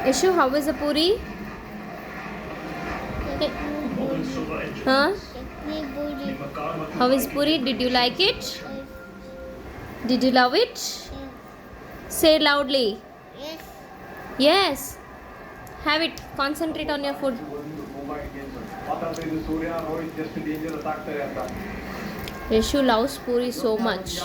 Yashu, how is the puri? Huh? How is puri? Did you like it? Did you love it? Say loudly. Yes. Have it. Concentrate on your food. Yashu loves puri so much.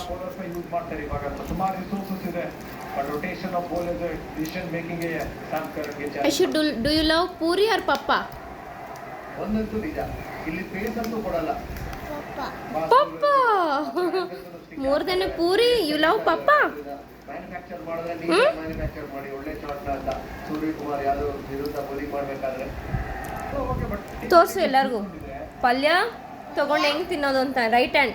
Yashu, do you love puri or papa? Papa. More than a puri, you love papa? ತೋರಿಸು ಎಲ್ಲರಿಗೂ ಪಲ್ಯ ತಗೊಂಡು ಹೆಂಗೆ ತಿನ್ನೋದು ಅಂತ right hand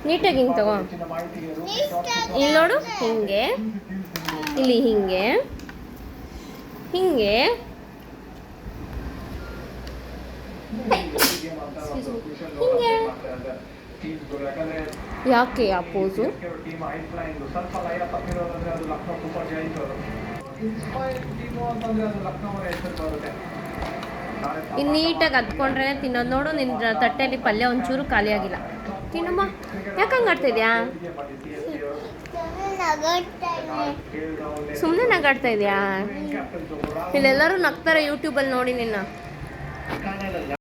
ನೀಟಾಗಿ ಹಿಂಗೆ ತಗೋ ಇಲ್ಲಿ ನೋಡು ಹಿಂಗೆ ಇಲ್ಲಿ ಹಿಂಗೆ ಹಿಂಗೆ ಹಿಂಗೆ ಯಾಕೆ ಆ ಪೋಸು ಇನ್ನು ನೀಟಾಗಿ ಹತ್ಕೊಂಡ್ರೆ ತಿನ್ನೋದು ನೋಡು. ನಿನ್ನ ತಟ್ಟೆಯಲ್ಲಿ ಪಲ್ಯ ಒಂಚೂರು ಖಾಲಿ ಆಗಿಲ್ಲ. ತಿನ್ನಮ್ಮ. ಯಾಕೆ ಹಂಗೆ ಆಡ್ತಾ ಸುಮ್ಮನೆ ನಗಾಡ್ತಾ ಇದೆಯಾ? ಇಲ್ಲೆಲ್ಲರೂ ನಗ್ತಾರೆ ಯೂಟ್ಯೂಬಲ್ಲಿ ನೋಡಿ ನಿನ್ನ.